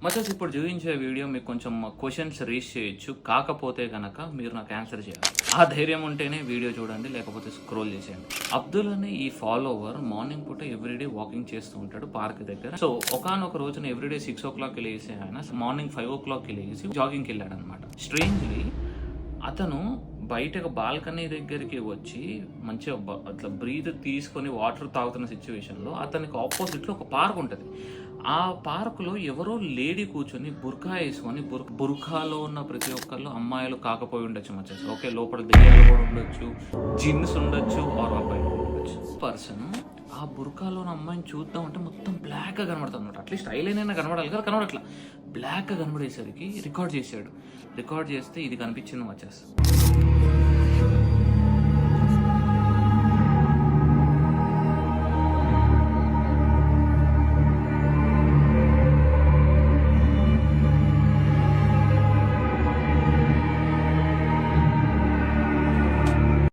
మచస్ ఇప్పుడు చూపించే వీడియో మీకు కొంచెం క్వశ్చన్స్ రీచ్ చేయొచ్చు, కాకపోతే కనుక మీరు నాకు ఆన్సర్ చేయాలి. ఆ ధైర్యం ఉంటేనే వీడియో చూడండి, లేకపోతే స్క్రోల్ చేసేయండి. అబ్దుల్ అనే ఈ ఫాలోవర్ మార్నింగ్ పూట ఎవ్రీడే వాకింగ్ చేస్తూ ఉంటాడు పార్క్ దగ్గర. సో ఒకనొక రోజున ఎవ్రీడే 6 o'clock లేసి ఆయన మార్నింగ్ 5 o'clock లేసి జాగింగ్కి వెళ్ళాడు అనమాట. స్ట్రేంజ్లీ అతను బయటకు బాల్కనీ దగ్గరికి వచ్చి మంచిగా అట్లా బ్రీత్ తీసుకొని వాటర్ తాగుతున్న సిచ్యువేషన్లో అతనికి ఆపోజిట్లో ఒక పార్క్ ఉంటుంది. ఆ పార్కులో ఎవరో లేడీ కూర్చొని బుర్ఖా వేసుకొని బుర్ఖాలో ఉన్న ప్రతి ఒక్కళ్ళు అమ్మాయిలు కాకపోయి ఉండొచ్చు మచ్చస్. ఓకే, లోపల దెయ్యాలు కూడా ఉండొచ్చు, జిన్స్ ఉండొచ్చు, ఆర్ అబ్బాయిలు ఉండొచ్చు. పర్సన్ ఆ బుర్ఖాలో ఉన్న అమ్మాయిని చూద్దాం అంటే మొత్తం బ్లాక్గా కనబడుతుంది అనమాట. అట్లీస్ట్ స్టైల్ అయినా కనబడాలి కదా, కనబడట్లా. బ్లాక్గా కనబడేసరికి రికార్డ్ చేశాడు. రికార్డ్ చేస్తే ఇది కనిపించింది మచ్చస్.